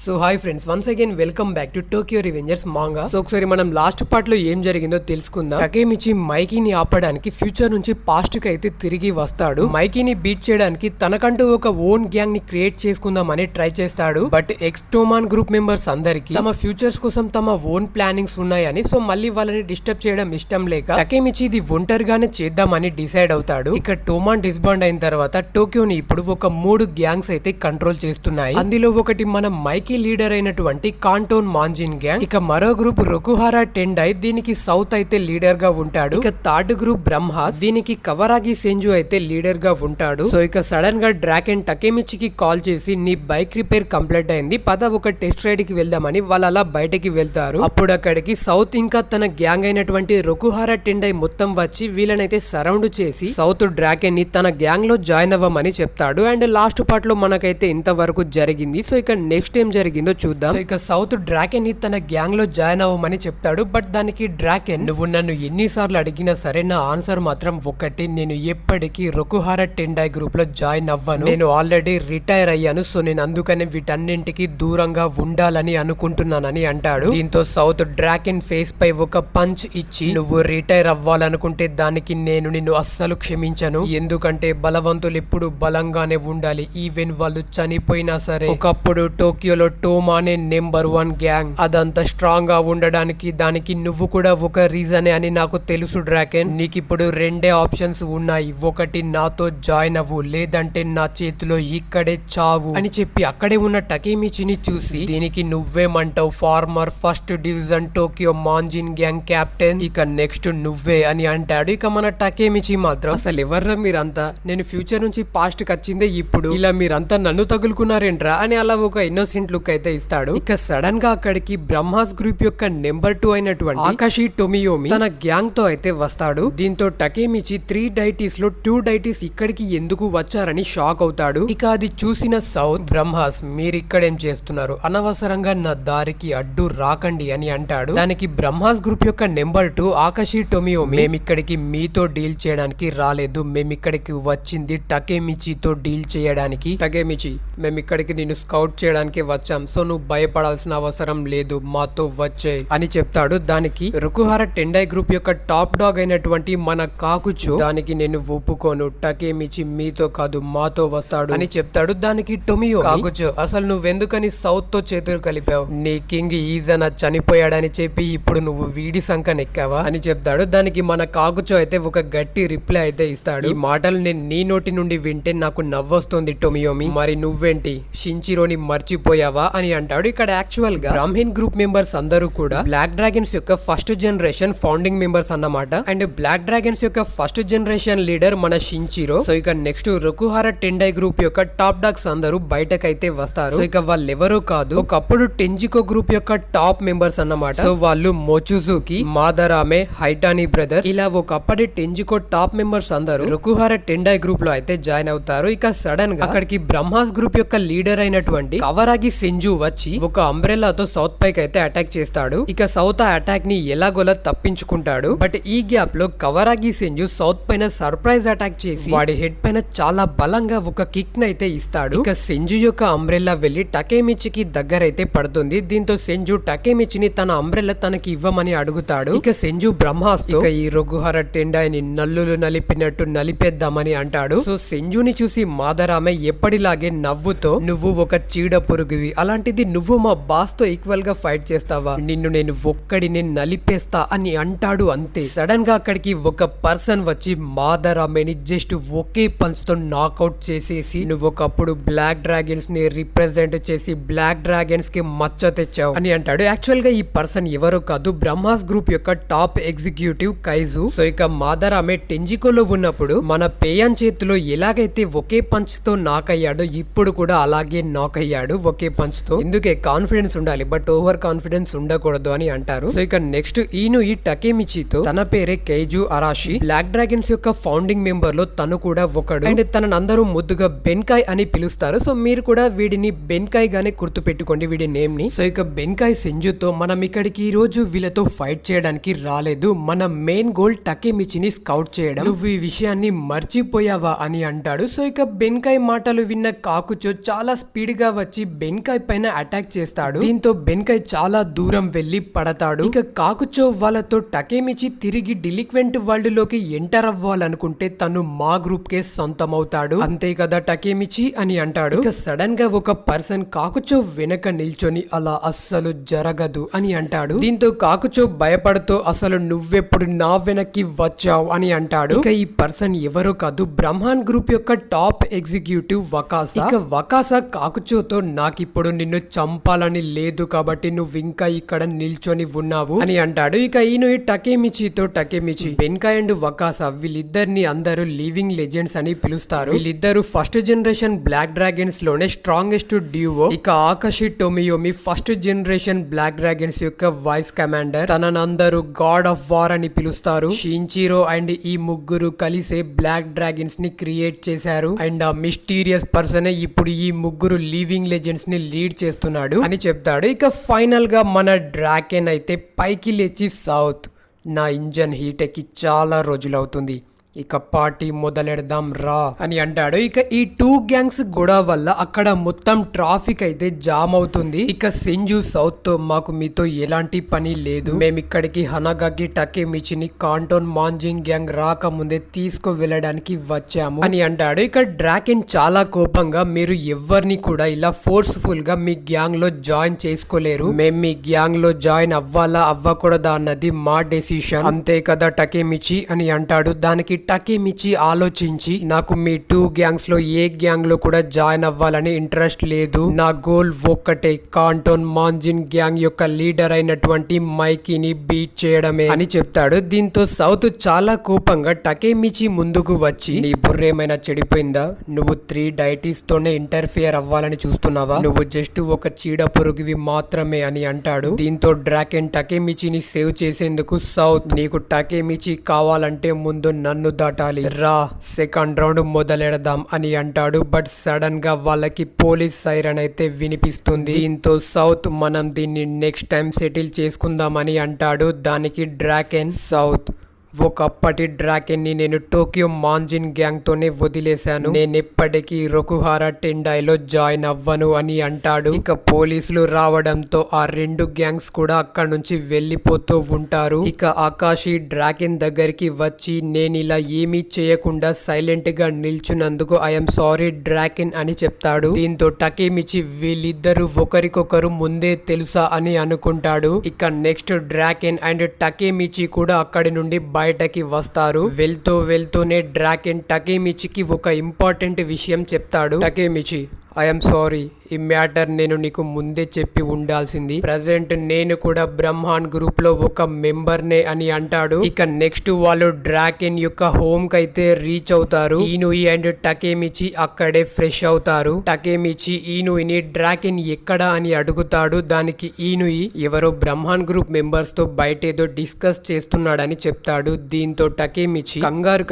So hi friends, once again welcome back to Tokyo Revengers manga. So ఒకసారి మనం last part లో ఏం జరిగిందో తెలుసుకుందాం. టకేమిచి మైకీని ఆపడానికి ఫ్యూచర్ నుంచి పాస్ట్ కి అయితే తిరిగి వస్తాడు. మైకీని బీట్ చేయడానికి తనకంటూ ఒక ఓన్ గ్యాంగ్ ని క్రియేట్ చేసుకుందామని ట్రై చేస్తాడు. బట్ ఎక్స్టోమాన్ గ్రూప్ మెంబర్స్ అందరికి తమ ఫ్యూచర్స్ కోసం తమ ఓన్ ప్లానింగ్స్ ఉన్నాయని, సో మళ్ళీ వాళ్ళని డిస్టర్బ్ చేయడం ఇష్టం లేక టకేమిచి ఇది ఒంటరిగానే చేద్దామని డిసైడ్ అవుతాడు. ఇక టోమాన్ డిస్బాండ్ అయిన తర్వాత టోక్యోని ఇప్పుడు ఒక 3 గ్యాంగ్స్ అయితే కంట్రోల్ చేస్తున్నాయి. అందులో ఒకటి మన మైకీ లీడర్ అయినటువంటి కాంటోన్ మాంజిన్ గ్యాంగ్. ఇక మరో గ్రూప్ రొకుహారా టెండై, దీనికి సౌత్ అయితే లీడర్ గా ఉంటాడు. ఇక థర్డ్ గ్రూప్ బ్రహ్మాస్, దీనికి కవరాగి సెంజు అయితే లీడర్ గా ఉంటాడు. సో ఇక సడన్ గా డ్రాకెన్ టకేమిచికి కాల్ చేసి నీ బైక్ రిపేర్ కంప్లీట్ అయింది, పద ఒక టెస్ట్ రైడ్ కి వెళ్దామని వాళ్ళు అలా బయటకి వెళ్తారు. అప్పుడు అక్కడికి సౌత్ ఇంకా తన గ్యాంగ్ అయినటువంటి రొకుహారా టెండై మొత్తం వచ్చి వీళ్ళనైతే సరౌండ్ చేసి సౌత్ డ్రాకెన్ ని తన గ్యాంగ్ లో జాయిన్ అవ్వమని చెప్తాడు. అండ్ లాస్ట్ పార్ట్ లో మనకైతే ఇంతవరకు జరిగింది. సో ఇక నెక్స్ట్ ఏం జరిగిందో చూద్దాం. సో ఇక సౌత్ డ్రాకెన్ ని తన గ్యాంగ్ లో జాయిన్ అవ్వమని చెప్తాడు. బట్ దానికి డ్రాకెన్, నువ్వు నన్ను ఎన్నిసార్లు అడిగినా సరే నా ఆన్సర్ మాత్రం ఒకటి, నేను ఎప్పటికీ రొకుహారా టెండై గ్రూప్ లో జాయిన్ అవ్వను, నేను ఆల్రెడీ రిటైర్ అయ్యాను, సో నేను అందుకని వీటన్నింటికి దూరంగా ఉండాలని అనుకుంటున్నానని అంటాడు. దీంతో సౌత్ డ్రాకెన్ ఫేస్ పై ఒక పంచ్ ఇచ్చి, నువ్వు రిటైర్ అవ్వాలనుకుంటే దానికి నేను నిన్ను అస్సలు క్షమించను, ఎందుకంటే బలవంతులు ఎప్పుడు బలంగానే ఉండాలి, ఈవెన్ వాళ్ళు చనిపోయినా సరే. ఒకప్పుడు టోక్యోలో టోమా అనే నెంబర్ 1 గ్యాంగ్, అదంతా స్ట్రాంగ్ గా ఉండడానికి దానికి నువ్వు కూడా ఒక రీజనే అని నాకు తెలుసు డ్రాకెన్. నీకిప్పుడు 2 ఆప్షన్స్ ఉన్నాయి, ఒకటి నాతో జాయిన్ అవ్వు, లేదంటే నా చేతిలో ఇక్కడే చావు అని చెప్పి అక్కడే ఉన్న టకేమిచిని చూసి, దీనికి నువ్వేమంటావు former first division Tokyo Manji gang captain, ఇక నెక్స్ట్ నువ్వే అని అంటాడు. ఇక మన టకేమిచి మాత్రం, అసలు ఎవర్రా మీరంతా, నేను ఫ్యూచర్ నుంచి పాస్ట్ కి వచ్చిందే ఇప్పుడు, ఇలా మీరంతా నన్ను తగులుకున్నారేంట్రా అని అలా ఒక ఇన్నోసెంట్ లుక్ అయితే ఇస్తాడు. ఇక సడన్ గా అక్కడికి బ్రహ్మాస్ గ్రూప్ యొక్క నెంబర్ 2 అయినటువంటి ఆకాషి టొమియోమి తన గ్యాంగ్ తో అయితే వస్తాడు. దీంతో టకేమిచి 3 డైటీస్ లో 2 డైటీస్ ఇక్కడికి ఎందుకు వచ్చారని షాక్ అవుతాడు. ఇక అది చూసిన సౌత్, బ్రహ్మాస్ మీరు ఇక్కడేం చేస్తున్నారు, అనవసరంగా నా దారికి అడ్డు రాకండి అని అంటాడు. దానికి బ్రహ్మాస్ గ్రూప్ యొక్క నెంబర్ 2 ఆకాషి టొమియోమి, మేమిక్కడికి మీతో డీల్ చేయడానికి రాలేదు, మేమిక్కడికి వచ్చింది టకేమిచితో డీల్ చేయడానికి. టకేమిచి, మేమిక్కడికి నిన్ను స్కౌట్ చేయడానికి వచ్చాం, సో నువ్వు భయపడాల్సిన అవసరం లేదు, మాతో వచ్చే అని చెప్తాడు. దానికి రొకుహారా టెండై గ్రూప్ యొక్క టాప్ డాగ్ అయినటువంటి మన కాకుచో, దానికి నేను ఒప్పుకోను, టకేమిచి మీతో కాదు మాతో వస్తాడు అని చెప్తాడు. దానికి టొమియో, కాకుచో అసలు నువ్వెందుకని సౌత్ తో చేతులు కలిపావు, నీ కింగ్ ఈజనా చనిపోయాడని చెప్పి ఇప్పుడు నువ్వు వీడి సంకనెక్కావా అని చెప్తాడు. దానికి మన కాకుచో అయితే ఒక గట్టి రిప్లై అయితే ఇస్తాడు, ఈ మాటలు నేను నీ నోటి నుండి వింటే నాకు నవ్వొస్తుంది టొమియోమి, మరి నువ్వేంటి షించిరోని మర్చిపోయావా అని అంటాడు. ఇక్కడ యాక్చువల్ గా బ్రాహ్మిన్ గ్రూప్ మెంబర్స్ అందరూ కూడా బ్లాక్ డ్రాగన్స్ యొక్క ఫస్ట్ జనరేషన్ ఫౌండింగ్ మెంబర్స్ అన్నమాట. అండ్ బ్లాక్ డ్రాగన్స్ యొక్క ఫస్ట్ జనరేషన్ లీడర్ మన షించిరో. సో ఇక నెక్స్ట్ రొకుహారా టెండై గ్రూప్ యొక్క టాప్ డాగ్స్ అందరూ బయటకైతే వస్తారు. సో ఇక వాళ్ళెవరూ కాదు, ఒకప్పుడు టెంజికో గ్రూప్ యొక్క టాప్ మెంబర్స్ అన్నమాట. సో వాళ్ళు మొచుజుకి, మాదరామే, హైటాని బ్రదర్స్, ఇలా ఒకప్పటి టెంజికో టాప్ మెంబర్స్ అందరూ రొకుహారా టెండై గ్రూప్ లో అయితే జాయిన్ అవుతారు. ఇక సడన్ గా అక్కడికి బ్రహ్మాస్ గ్రూప్ యొక్క లీడర్ అయినటువంటి కవరాగి సెంజు వచ్చి ఒక అంబ్రెల్లాతో సౌత్ పైకి అయితే అటాక్ చేస్తాడు. ఇక సౌత్ ఆ అటాక్ ని ఎలాగోలా తప్పించుకుంటాడు. బట్ ఈ గ్యాప్ లో కవరాగి సెంజు సౌత్ పైన సర్ప్రైజ్ అటాక్ చేసి వాడి హెడ్ పైన చాలా బలంగా ఒక కిక్ ని అయితే ఇస్తాడు. ఇక సెంజు యొక్క అంబ్రెల్లా వెళ్లి టకేమిచికి దగ్గర అయితే పడుతుంది. దీంతో సెంజు టకేమిచిని తన అంబ్రెల్లా తనకి ఇవ్వమని అడుగుతాడు. ఇక సెంజు బ్రహ్మాస్ ఇక ఈ రొకుహారా టెండైని నల్లులు నలిపినట్టు నలిపేద్దామని అంటాడు. సో సెంజుని చూసి మాదరామే ఎప్పటిలాగే నవ్వుతో, నువ్వు ఒక చీడ పురుగువి, అలాంటిది నువ్వు మా బాస్ తో ఈక్వల్ గా ఫైట్ చేస్తావా, నిన్ను నేను ఒక్కడిని నలిపేస్తా అని అంటాడు. అంతే సడన్ గా అక్కడికి ఒక పర్సన్ వచ్చి మాదరామేని జస్ట్ ఒకే పంచ్ తో నాకౌట్ చేసేసి, నువ్వు ఒకప్పుడు బ్లాక్ డ్రాగన్స్ ని రిప్రజెంట్ చేసి బ్లాక్ డ్రాగన్స్ కి మచ్చ తెచ్చావు అని అంటాడు. యాక్చువల్ గా ఈ పర్సన్ ఎవరో కాదు, బ్రహ్మాస్ గ్రూప్ యొక్క టాప్ ఎగ్జిక్యూటివ్ కైజు. సో ఇక మాదరామే టెంజికోలో ఉన్నప్పుడు మన పేయాన్ చేతిలో ఎలాగైతే ఒకే పంచ్ తో నాక్ అయ్యాడో, ఇప్పుడు కూడా అలాగే నాక్ అయ్యాడు ఒకే పంచ్ తో. ఇందుకే కాన్ఫిడెన్స్ ఉండాలి, బట్ ఓవర్ కాన్ఫిడెన్స్ ఉండకూడదు అని అంటారు. సో ఇక నెక్స్ట్ ఈను ఈ టకేమిచితో, తన పేరే కైజు అరాషి, బ్లాక్ డ్రాగన్స్ యొక్క ఫౌండింగ్ మెంబర్ లో తను కూడా ఒకడు. అండ్ తనని అందరూ ముద్దుగా బెన్కాయ్ అని పిలుస్తారు. సో మీరు కూడా వీడిని బెన్కాయ్ గానే గుర్తు పెట్టుకోండి వీడి నేమ్ ని. సో ఇక బెన్కాయ్ సెంజుతో, మనం ఇక్కడికి ఈ రోజు వీళ్ళతో ఫైట్ చేయడానికి రాలేదు, మన మెయిన్ గోల్ టకేమిచిని స్కౌట్ చేయడం, నువ్వు ఈ విషయాన్ని మర్చిపోయావా అని అంటాడు. సో ఇక బెన్కాయ్ మాటలు విన్న కాకుచో చాలా స్పీడ్ గా వచ్చి బెన్కాయ్ బెన్కాయ్ పైన అటాక్ చేస్తాడు. దీంతో బెన్కాయ్ చాలా దూరం వెళ్లి పడతాడు. ఇక కాకుచో వాళ్ళతో టకేమిచి తిరిగి డిలిక్వెంట్ వరల్డ్ లోకి ఎంటర్ అవ్వాలనుకుంటే తను మా గ్రూప్ కే సొంతం అవుతాడు. అంతే కదా టకేమిచి అని అంటాడు. ఇక సడన్ గా ఒక పర్సన్ కాకుచో వెనక నిల్చొని అలా అస్సలు జరగదు అని అంటాడు. దీంతో కాకుచో భయపడుతూ అసలు నువ్వెప్పుడు నా వెనక్కి వచ్చావు అని అంటాడు. ఇక ఈ పర్సన్ ఎవరో కాదు, బ్రహ్మాన్ గ్రూప్ యొక్క టాప్ ఎగ్జిక్యూటివ్ వకాసా. ఇక వకాసా కాకుచోతో నాకిప్పుడు నిన్ను చంపాలని లేదు కాబట్టి నువ్వు ఇంకా ఇక్కడ నిల్చొని ఉన్నావు అని అంటాడు. ఇక ఈయన టకేమిచితో టకేమిచి బెన్కాయ్ అండ్ వకాసా వీళ్ళిద్దరిని అందరూ లివింగ్ లెజెండ్స్ అని పిలుస్తారు. వీళ్ళిద్దరు ఫస్ట్ జనరేషన్ బ్లాక్ డ్రాగన్స్ లోనే స్ట్రాంగెస్ట్ డ్యూవో. ఇక Akashi Takeomi first generation black dragons యొక్క వైస్ కమాండర్. తననందరూ గాడ్ ఆఫ్ వార్ అని పిలుస్తారు. షించిరో అండ్ ఈ ముగ్గురు కలిసే బ్లాక్ డ్రాగన్స్ ని క్రియేట్ చేశారు. అండ్ ఆ మిస్టీరియస్ పర్సన్ ఇప్పుడు ఈ ముగ్గురు లివింగ్ లెజెండ్స్ ని లీడ్ చేస్తున్నాడు అని చెప్తాడు. ఇక ఫైనల్ గా మన డ్రాకెన్ అయితే పైకి లేచి సౌత్, నా ఇంజన్ హీట్ ఎక్కి చాలా రోజులవుతుంది, ఇక పార్టీ మొదలెడదాం రా అని అంటాడు. ఇక ఈ టూ గ్యాంగ్స్ గొడవ వల్ల అక్కడ మొత్తం ట్రాఫిక్ అయితే జామ్ అవుతుంది. ఇక సెంజు సౌత్ తో మాకు మీతో ఎలాంటి పని లేదు, మేమిక్కడికి హనగాకి టకేమిచిని కాంటోన్ మాంజింగ్ గ్యాంగ్ రాకముందే తీసుకు వెళ్ళడానికి వచ్చాము అని అంటాడు. ఇక డ్రాకెన్ చాలా కోపంగా మీరు ఎవరిని కూడా ఇలా ఫోర్స్ఫుల్ గా మీ గ్యాంగ్ లో జాయిన్ చేసుకోలేరు, మేము మీ గ్యాంగ్ లో జాయిన్ అవ్వాలా అవ్వకూడదా అన్నది మా డెసిషన్, అంతే కదా టకేమిచి అని అంటాడు. దానికి టకేమిచి ఆలోచించి నాకు మీ టూ గ్యాంగ్స్ లో ఏ గ్యాంగ్ లో కూడా జాయిన్ అవ్వాలని ఇంట్రెస్ట్ లేదు, నా గోల్ ఒక్కటే కాంటోన్ మాంజిన్ గ్యాంగ్ యొక్క లీడర్ అయినటువంటి మైకీని బీట్ చేయడమే అని చెప్తాడు. దీంతో సౌత్ చాలా కోపంగా టకేమిచి ముందుకు వచ్చి నీ బుర్రేమైనా చెడిపోయిందా, నువ్వు 3 డైటీస్ తోనే ఇంటర్ఫియర్ అవ్వాలని చూస్తున్నావా, నువ్వు జస్ట్ ఒక చీడ పురుగువి మాత్రమే అని అంటాడు. దీంతో డ్రాకెన్ టకేమిచిని సేవ్ చేసేందుకు సౌత్ నీకు టకేమిచి కావాలంటే ముందు నన్ను దాటాలి రా, సెకండ్ రౌండ్ మొదలెడదాం అని అంటాడు. బట్ సడన్ గా వాళ్ళకి పోలీస్ సైరన్ అయితే వినిపిస్తుంది. దీంతో సౌత్ మనం దీన్ని నెక్స్ట్ టైం సెటిల్ చేసుకుందామని అంటాడు. దానికి డ్రాకెన్ సౌత్ ఒకప్పటి డ్రాకెన్ ని నేను టోక్యో మాంజిన్ గ్యాంగ్ తోనే వదిలేశాను, నేనెప్పటికీ రొకుహారా టెండాయిలో జాయిన్ అవ్వను అని అంటాడు. ఇక పోలీసులు రావడంతో ఆ 2 గ్యాంగ్స్ కూడా అక్కడ నుంచి వెళ్లిపోతూ ఉంటారు. ఇక ఆకాషి డ్రాకెన్ దగ్గరికి వచ్చి నేను ఇలా ఏమీ చేయకుండా సైలెంట్ గా నిల్చున్నందుకు ఐఎమ్ సారీ డ్రాకెన్ అని చెప్తాడు. దీంతో టకేమిచి వీళ్ళిద్దరు ఒకరికొకరు ముందే తెలుసా అని అనుకుంటాడు. ఇక నెక్స్ట్ డ్రాకెన్ అండ్ టకేమిచి కూడా అక్కడి నుండి బయటకి వస్తారు. వెళ్తూనే డ్రాకెన్ టకేమిచికి ఒక ఇంపార్టెంట్ విషయం చెప్తాడు. టకేమిచి ఐఎమ్ సారీ, ఈ మ్యాటర్ నేను నీకు ముందే చెప్పి ఉండాల్సింది, ప్రెసెంట్ నేను కూడా బ్రహ్మాన్ గ్రూప్ లో ఒక మెంబర్నే అని అంటాడు. ఇక నెక్స్ట్ వాళ్ళు డ్రాకెన్ యొక్క హోమ్ కైతే రీచ్ అవుతారు. ఈనుయి అండ్ టకేమిచి అక్కడే ఫ్రెష్ అవుతారు. టకేమిచి ఈనుయిని డ్రాకెన్ ఎక్కడా అని అడుగుతాడు. దానికి ఈనుయి ఎవరో బ్రహ్మాన్ గ్రూప్ మెంబర్స్ తో బయట ఏదో డిస్కస్ చేస్తున్నాడని చెప్తాడు. దీంతో టకేమిచి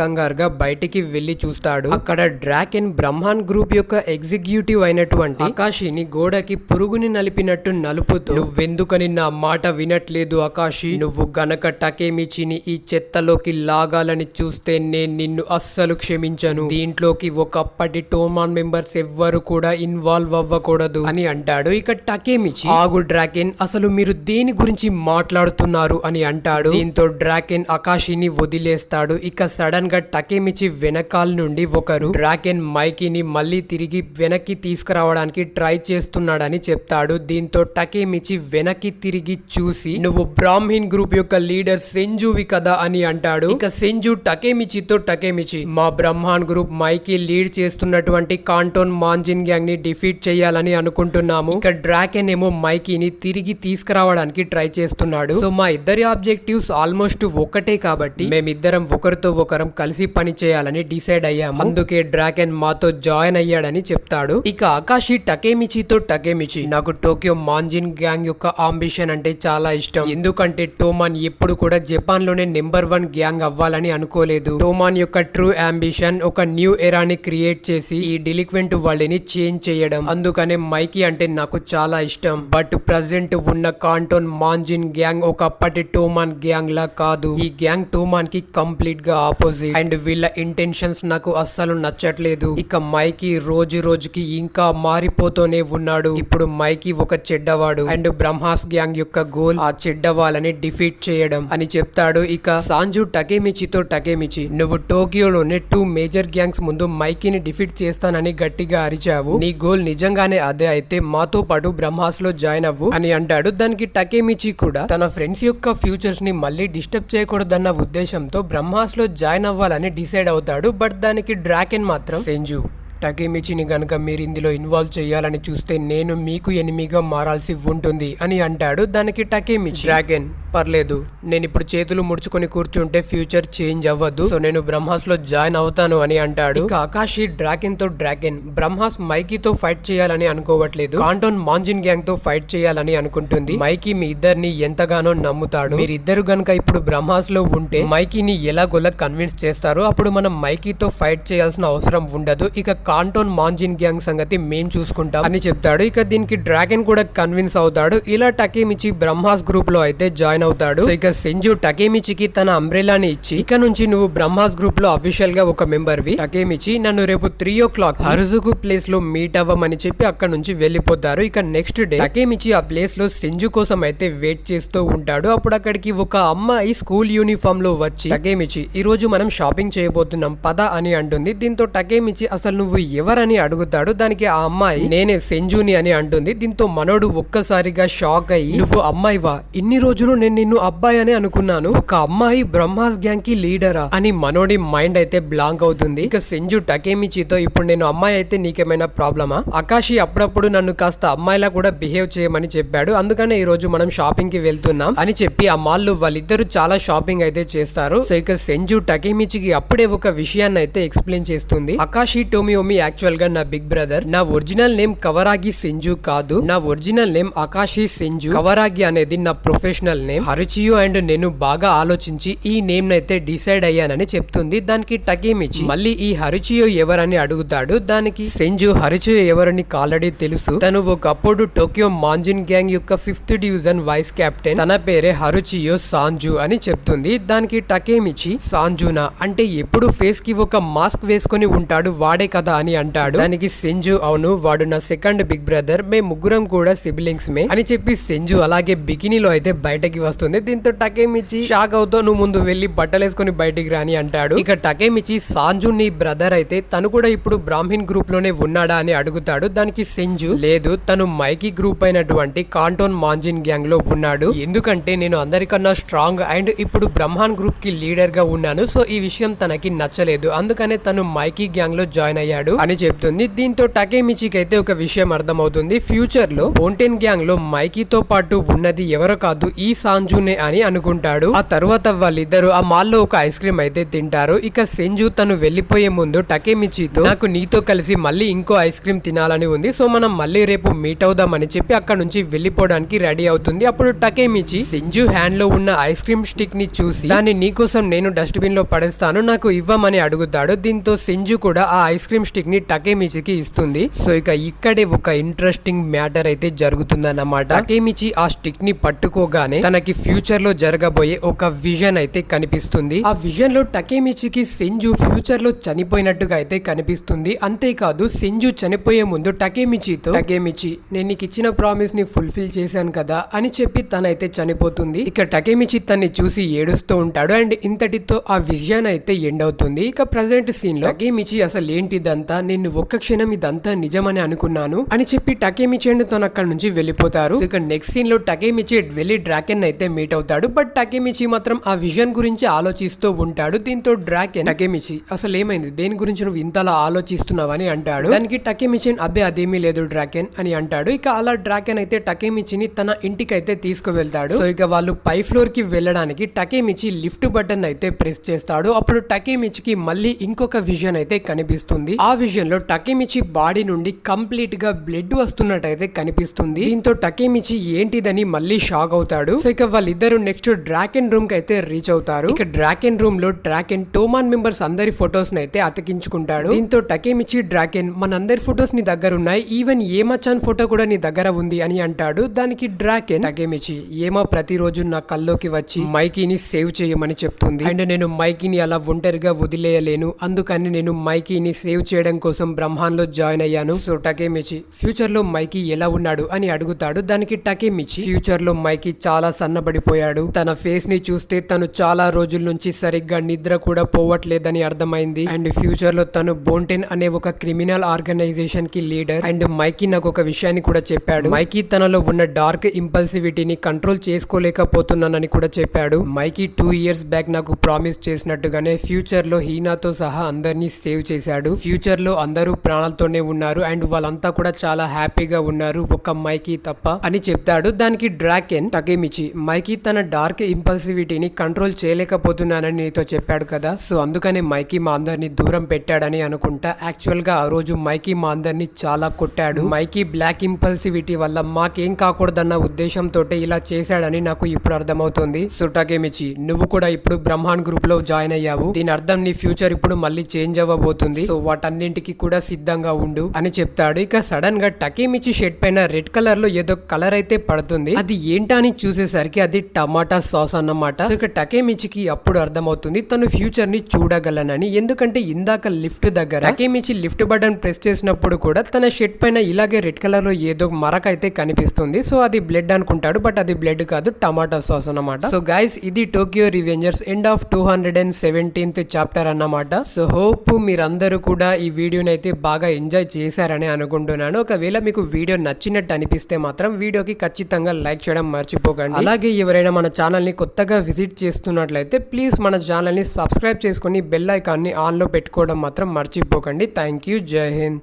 కంగారుగా బయటికి వెళ్లి చూస్తాడు. అక్కడ డ్రాకెన్ బ్రహ్మాన్ గ్రూప్ యొక్క ఎగ్జిక్యూటివ్ అయినటువంటి ఆకాషిని గోడకి పురుగుని నలిపినట్టు నలుపుతూ నువ్వెందుకని నా మాట వినట్లేదు ఆకాషి, నువ్వు గనక టకేమిచిని ఈ చెత్తలోకి లాగాలని చూస్తే నేను నిన్ను అస్సలు క్షమించను, దీంట్లోకి ఒకప్పటి టోమాన్ మెంబర్స్ ఎవ్వరు కూడా ఇన్వాల్వ్ అవ్వకూడదు అని అంటాడు. ఇక టకేమిచి ఆగు డ్రాకెన్, అసలు మీరు దేని గురించి మాట్లాడుతున్నారు అని అంటాడు. దీంతో డ్రాకెన్ ఆకాషిని వదిలేస్తాడు. ఇక సడన్ గా టకేమిచి వెనకాల నుండి ఒకరు డ్రాకెన్ మైకీని మళ్ళీ తిరిగి వెనక్కి తీసుకురావడానికి ట్రై చేస్తున్నాడని చెప్తాడు. దీంతో టకేమిచి వెనక్కి తిరిగి చూసి నువ్వు బ్రాహ్మిన్ గ్రూప్ యొక్క లీడర్ సెంజువి కదా అని అంటాడు. ఇక సెంజు టకేమిచితో టకేమిచి మా బ్రహ్మాన్ గ్రూప్ మైకి లీడ్ చేస్తున్నటువంటి కాంటోన్ మాంజిన్ గ్యాంగ్ ని డిఫీట్ చేయాలని అనుకుంటున్నాము. ఇక డ్రాకెన్ ఏమో మైకీని తిరిగి తీసుకురావడానికి ట్రై చేస్తున్నాడు. సో మా ఇద్దరి ఆబ్జెక్టివ్స్ ఆల్మోస్ట్ ఒకటే కాబట్టి మేమిద్దరం ఒకరితో ఒకరం కలిసి పని చేయాలని డిసైడ్ అయ్యాము. అందుకే డ్రాకెన్ మాతో జాయిన్ అయ్యాడని చెప్తాడు. ఇక ఆకాషి టకేమిచితో టకేమిచి నాకు టోక్యో మాంజిన్ గ్యాంగ్ యొక్క అంబిషన్ అంటే చాలా ఇష్టం, ఎందుకంటే టోమాన్ ఎప్పుడు కూడా జపాన్ లోనే నెంబర్ 1 గ్యాంగ్ అవ్వాలని అనుకోలేదు. టోమాన్ యొక్క ట్రూ అంబిషన్ ఒక న్యూ ఎరాని క్రియేట్ చేసి ఈ డిలిక్వెంట్ వరల్డ్ ని చేంజ్ చేయడం, అందుకనే మైకీ అంటే నాకు చాలా ఇష్టం. బట్ ప్రెసెంట్ ఉన్న కాంటోన్ మాంజిన్ గ్యాంగ్ ఒకప్పటి టోమాన్ గ్యాంగ్ లా కాదు, ఈ గ్యాంగ్ టోమాన్ కి కంప్లీట్ గా ఆపోజిట్ అండ్ వీళ్ళ ఇంటెన్షన్స్ నాకు అస్సలు నచ్చట్లేదు. ఇక మైకీ రోజు రోజుకి ఇంకా మారిపోతూనే ఉన్నాడు. ఇప్పుడు మైకీ ఒక చెడ్డవాడు అండ్ బ్రహ్మాస్ గ్యాంగ్ యొక్క గోల్ ఆ చెడ్డ వాళ్ళని డిఫీట్ చేయడం అని చెప్తాడు. ఇక సాంజు టకేమిచితో, టకేమిచి నువ్వు టోక్యోలోనే 2 మేజర్ గ్యాంగ్స్ ముందు మైకీని డిఫీట్ చేస్తానని గట్టిగా అరిచావు. నీ గోల్ నిజంగానే అదే అయితే మాతో పాటు బ్రహ్మాస్ లో జాయిన్ అవ్వు అని అంటాడు. దానికి టకేమిచి కూడా తన ఫ్రెండ్స్ యొక్క ఫ్యూచర్స్ ని మళ్ళీ డిస్టర్బ్ చేయకూడదన్న ఉద్దేశంతో బ్రహ్మాస్ లో జాయిన్ అవ్వాలని డిసైడ్ అవుతాడు. బట్ దానికి డ్రాకెన్ మాత్రం సెంజు టకేమిచిని గనక మీరు ఇందులో ఇన్వాల్వ్ చేయాలని చూస్తే నేను మీకు ఎనిమిగా మారాల్సి ఉంటుంది అని అంటాడు. దానికి టకేమిచి డ్రాగన్ పర్లేదు, నేను ఇప్పుడు చేతులు ముడుచుకొని కూర్చుంటే ఫ్యూచర్ చేంజ్ అవ్వదు, సో నేను బ్రహ్మాస్ లో జాయిన్ అవుతాను అని అంటాడు. ఇక ఆకాషి డ్రాగన్ తో డ్రాగన్ బ్రహ్మాస్ మైకీతో ఫైట్ చేయాలని అనుకోవట్లేదు, కాంటోన్ మాంజిన్ గ్యాంగ్ తో ఫైట్ చేయాలని అనుకుంటుంది. మైకీ మీ ఇద్దరిని ఎంతగానో నమ్ముతాడు. మీరిద్దరు గనక ఇప్పుడు బ్రహ్మాస్ లో ఉంటే మైకీని ఎలాగోలా కన్విన్స్ చేస్తారు. అప్పుడు మనం మైకీతో ఫైట్ చేయాల్సిన అవసరం ఉండదు. ఇక కాంటోన్ మాంజిన్ గ్యాంగ్ సంగతి మేం చూసుకుంటాం అని చెప్తాడు. ఇక దీనికి డ్రాగన్ కూడా కన్విన్స్ అవుతాడు. ఇలా టకేమిచి బ్రహ్మాస్ గ్రూప్ లో అయితే జాయిన్ అవుతాడు. సో ఇక సెంజు టకేమిచికి తన అంబ్రెలాని ఇచ్చి ఇక నుంచి నువ్వు బ్రహ్మాస్ గ్రూప్ లో అఫీషియల్ గా ఒక మెంబర్ వి, టకేమిచి నన్ను రేపు 3 o'clock హరుజుకు ప్లేస్ లో మీట్ అవ్వమని చెప్పి అక్కడ నుంచి వెళ్లిపోతారు. ఇక నెక్స్ట్ డే టకేమిచి ఆ ప్లేస్ లో సెంజు కోసం అయితే వెయిట్ చేస్తూ ఉంటాడు. అప్పుడు అక్కడికి ఒక అమ్మాయి స్కూల్ యూనిఫామ్ లో వచ్చి టకేమిచి ఈ రోజు మనం షాపింగ్ చేయబోతున్నాం పద అని అంటుంది. దీంతో టకేమిచి అసలు నువ్వు ఎవరని అడుగుతాడు. దానికి ఆ అమ్మాయి నేనే సెంజుని అని అంటుంది. దీంతో మనోడు ఒక్కసారిగా షాక్ అయ్యి నువ్వు అమ్మాయివా, ఇన్ని రోజులు నేను నిన్ను అబ్బాయి అని అనుకున్నాను, ఒక అమ్మాయి బ్రహ్మాస్ గ్యాంగ్ కి లీడరా అని మనోడి మైండ్ అయితే బ్లాంక్ అవుతుంది. ఇక సెంజు టకేమిచితో ఇప్పుడు నేను అమ్మాయి అయితే నీకేమైనా ప్రాబ్లమా, ఆకాషి అప్పుడప్పుడు నన్ను కాస్త అమ్మాయిలా కూడా బిహేవ్ చేయమని చెప్పాడు, అందుకనే ఈ రోజు మనం షాపింగ్ కి వెళ్తున్నాం అని చెప్పి ఆ మాల్ లో వాళ్ళిద్దరు చాలా షాపింగ్ అయితే చేస్తారు. సో ఇక సెంజు టకేమిచికి అప్పుడే ఒక విషయాన్ని అయితే ఎక్స్ప్లెయిన్ చేస్తుంది. ఆకాషి టోమియోమి యాక్చువల్ గా నా బిగ్ బ్రదర్, నా ఒరిజినల్ నేమ్ కవరాగి సెంజు కాదు, నా ఒరిజినల్ నేమ్ ఆకాషి సెంజు, కవరాగి అనేది నా ప్రొఫెషనల్ నేమ్. హరుచియో అండ్ నేను బాగా ఆలోచించి ఈ నేమ్ నైతే డిసైడ్ అయ్యానని చెప్తుంది. దానికి టకేమిచి మళ్ళీ ఈ హరుచియో ఎవరని అడుగుతాడు. దానికి సెంజు హరుచియో ఎవరని ఆల్రెడీ తెలుసు, తను ఒకప్పుడు టోక్యో మాంజిన్ గ్యాంగ్ యొక్క 5th డివిజన్ వైస్ కెప్టెన్, తన పేరే హరుచియో సాంజు అని చెప్తుంది. దానికి టకేమిచి సాంజునా అంటే ఎప్పుడు ఫేస్ కి ఒక మాస్క్ వేసుకొని ఉంటాడు వాడే కదా అని అంటాడు. దానికి సెంజు అవును వాడు నా సెకండ్ బిగ్ బ్రదర్, మేము ముగ్గురం కూడా సిబ్లింగ్స్ మే అని చెప్పి సెంజు అలాగే బికినీలో అయితే బయటకి వస్తుంది. దీంతో టకేమిచి షాక్ అవుతూ నువ్వు ముందు వెళ్లి బట్టలు వేసుకొని బయటికి రాని అంటాడు. ఇక టకేమిచి సాంజు నీ బ్రదర్ అయితే తను కూడా ఇప్పుడు బ్రాహ్మిన్ గ్రూప్ లోనే ఉన్నాడా అని అడుగుతాడు. దానికి సెంజు లేదు, తను మైకీ గ్రూప్ అయినటువంటి కాంటోన్ మాంజిన్ గ్యాంగ్ లో ఉన్నాడు, ఎందుకంటే నేను అందరికన్నా స్ట్రాంగ్ అండ్ ఇప్పుడు బ్రహ్మాన్ గ్రూప్ కి లీడర్ గా ఉన్నాను, సో ఈ విషయం తనకి నచ్చలేదు, అందుకనే తను మైకీ గ్యాంగ్ లో జాయిన్ అయ్యాడు అని చెప్తుంది. దీంతో టకేమిచికి అయితే ఒక విషయం అర్థమవుతుంది, ఫ్యూచర్ లో బోంటెన్ గ్యాంగ్ లో మైకీతో పాటు ఉన్నది ఎవరో కాదు ఈ సాంజునే అని అనుకుంటాడు. ఆ తర్వాత వాళ్ళిద్దరు ఆ మాల్లో ఒక ఐస్ క్రీమ్ అయితే తింటారు. ఇక సెంజు తను వెళ్లిపోయే ముందు టకేమిచితో నాకు నీతో కలిసి మళ్ళీ ఇంకో ఐస్ క్రీమ్ తినాలని ఉంది, సో మనం మళ్ళీ రేపు మీట్ అవుదాం అని చెప్పి అక్కడ నుంచి వెళ్లిపోవడానికి రెడీ అవుతుంది. అప్పుడు టకేమిచి సెంజు హ్యాండ్ లో ఉన్న ఐస్ క్రీమ్ స్టిక్ ని చూసి దాన్ని నీకోసం నేను డస్ట్బిన్ లో పడేస్తాను, నాకు ఇవ్వమని అడుగుతాడు. దీంతో సెంజు కూడా ఆ ఐస్ క్రీమ్ స్టిక్ ని టకేమిచికి ఇస్తుంది. సో ఇక ఇక్కడే ఒక ఇంట్రెస్టింగ్ మ్యాటర్ అయితే జరుగుతుందన్నమాట. టకేమిచి ఆ స్టిక్ ని పట్టుకోగానే తనకి ఫ్యూచర్ లో జరగబోయే ఒక విజన్ అయితే కనిపిస్తుంది. ఆ విజన్ లో టకేమిచికి సెంజు ఫ్యూచర్ లో చనిపోయినట్టుగా అయితే కనిపిస్తుంది. అంతేకాదు సెంజు చనిపోయే ముందు టకేమిచితో టకేమిచి నేను నీకు ఇచ్చిన ప్రామిస్ ని ఫుల్ఫిల్ చేశాను కదా అని చెప్పి తనైతే చనిపోతుంది. ఇక టకేమిచి తన్ని చూసి ఏడుస్తూ ఉంటాడు అండ్ ఇంతటితో ఆ విజన్ అయితే ఎండ్ అవుతుంది. ఇక ప్రెసెంట్ సీన్ లో టకేమిచి అసలు ఏంటిదంతా, నిన్ను ఒక్క క్షణం ఇదంతా నిజమని అనుకున్నాను అని చెప్పి టకేమిచి అండ్ తను అక్కడ నుంచి వెళ్ళిపోతారు. ఇక నెక్స్ట్ సీన్ లో టకేమిచి వెళ్లి డ్రాకెన్ అయితే మీట్ అవుతాడు. బట్ టకేమిచి మాత్రం ఆ విజన్ గురించి ఆలోచిస్తూ ఉంటాడు. దీంతో డ్రాకెన్ టకేమిచి అసలు ఏమైంది, దేని గురించి నువ్వు ఇంతలా ఆలోచిస్తున్నావని అంటాడు. దానికి టకేమిచి అబ్బే అదేమీ లేదు డ్రాకెన్ అని అంటాడు. ఇక అలా డ్రాకెన్ అయితే టకేమిచిని తన ఇంటికి అయితే తీసుకువెళ్తాడు. సో ఇక వాళ్ళు పై ఫ్లోర్ కి వెళ్ళడానికి టకేమిచి లిఫ్ట్ బటన్ అయితే ప్రెస్ చేస్తాడు. అప్పుడు టకేమిచికి మళ్ళీ ఇంకొక విజన్ అయితే కనిపిస్తుంది. ఆ విజన్ లో టకేమిచి బాడీ నుండి కంప్లీట్ గా బ్లడ్ వస్తున్నట్టయితే కనిపిస్తుంది. దీంతో టకేమిచి ఏంటిదని మళ్ళీ షాక్ అవుతాడు. సో ఇక ఇక వాళ్ళిద్దరు నెక్స్ట్ డ్రాకెన్ రూమ్ కి అయితే రీచ్ అవుతారు. ఇక డ్రాకెన్ రూమ్ లో డ్రాకెన్ టోమాన్ మెంబర్స్ అందరి ఫొటోస్ అయితే అతికించుకుంటాడు. దీంతో టకేమిచి డ్రాకెన్ మనందరి ఫొటోస్ నీ దగ్గర ఉన్నాయి, ఈవెన్ ఏమచాన్ ఫోటో కూడా నీ దగ్గర ఉంది అని అంటాడు. దానికి డ్రాకెన్ టకేమిచి ఏమా ప్రతిరోజు నా కల్లోకి వచ్చి మైకీని సేవ్ చేయమని చెప్తుంది అండ్ నేను మైకీని అలా ఒంటరిగా వదిలేయలేను, అందుకని నేను మైకీని సేవ్ చేయడం కోసం బ్రహ్మాన్ లో జాయిన్ అయ్యాను. సో టకేమిచి ఫ్యూచర్ లో మైకీ ఎలా ఉన్నాడు అని అడుగుతాడు. దానికి టకేమిచి ఫ్యూచర్ లో మైకీ చాలా సన్నబడిపోయాడు, తన ఫేస్ ని చూస్తే తను చాలా రోజుల నుంచి సరిగ్గా నిద్ర కూడా పోవట్లేదని అర్థమైంది అండ్ ఫ్యూచర్ లో తను బోంటెన్ అనే ఒక క్రిమినల్ ఆర్గనైజేషన్ కి లీడర్. అండ్ మైకీ నాకు ఒక విషయాన్ని కూడా చెప్పాడు, మైకీ తనలో ఉన్న డార్క్ ఇంపల్సివిటీని కంట్రోల్ చేసుకోలేకపోతున్నానని కూడా చెప్పాడు. మైకీ 2 years బ్యాక్ నాకు ప్రామిస్ చేసినట్టుగానే ఫ్యూచర్ లో హీనాతో సహా అందరినీ సేవ్ చేశాడు. ఫ్యూచర్ లో అందరూ ప్రాణాలతోనే ఉన్నారు అండ్ వాళ్ళంతా కూడా చాలా హ్యాపీగా ఉన్నారు, ఒక్క మైకీ తప్ప అని చెప్తాడు. దానికి డ్రాకెన్ టకేమిచి మైకీ తన డార్క్ ఇంపల్సివిటీని కంట్రోల్ చేయలేకపోతున్నానని నీతో చెప్పాడు కదా, సో అందుకనే మైకీ మా అందరిని దూరం పెట్టాడని అనుకుంటా. యాక్చువల్ గా ఆ రోజు మైకీ మా అందరిని చాలా కొట్టాడు. మైకీ బ్లాక్ ఇంపల్సివిటీ వల్ల మాకేం కాకూడదన్న ఉద్దేశంతో ఇలా చేశాడని నాకు ఇప్పుడు అర్థమవుతుంది. సో టకేమిచి నువ్వు కూడా ఇప్పుడు బ్రహ్మాండ్ గ్రూప్ లో జాయిన్ అయ్యావు, దీని అర్థం నీ ఫ్యూచర్ ఇప్పుడు మళ్ళీ చేంజ్ అవ్వబోతుంది, సో వాటన్నింటికి కూడా సిద్ధంగా ఉండు అని చెప్తాడు. ఇక సడన్ గా టకేమిచి షర్ట్ పైన రెడ్ కలర్ లో ఏదో కలర్ అయితే పడుతుంది, అది ఏంటా అని చూసేసరికి అది టమాటా సాస్ అన్నమాట. సో ఇక టకేమిచికి అప్పుడు అర్థమవుతుంది తను ఫ్యూచర్ ని చూడగలనని, ఎందుకంటే ఇందాక లిఫ్ట్ దగ్గర టకేమిచి లిఫ్ట్ బటన్ ప్రెస్ చేసినప్పుడు కూడా తన షర్ట్ పైన ఇలాగే రెడ్ కలర్ లో ఏదో మరక అయితే కనిపిస్తుంది. సో అది బ్లడ్ అనుకుంటాడు, బట్ అది బ్లడ్ కాదు, టమాటా సాస్ అన్నమాట. సో గైస్ ఇది Tokyo Revengers end of 217th chapter అన్నమాట. సో హోప్ మీరందరూ కూడా ఈ వీడియోని అయితే బాగా ఎంజాయ్ చేశారని అనుకుంటున్నాను. ఒకవేళ మీకు వీడియో నచ్చినట్టు అనిపిస్తే మాత్రం వీడియోకి ఖచ్చితంగా లైక్ చేయడం మర్చిపోకండి. అలాగే ఎవరైనా మన ఛానల్ ని కొత్తగా విజిట్ చేస్తున్నట్లయితే ప్లీజ్ మన ఛానల్ ని సబ్స్క్రైబ్ చేసుకుని బెల్ ఐకాన్ ని ఆన్ లో పెట్టుకోవడం మాత్రం మర్చిపోకండి. థ్యాంక్ యూ, జై హింద్.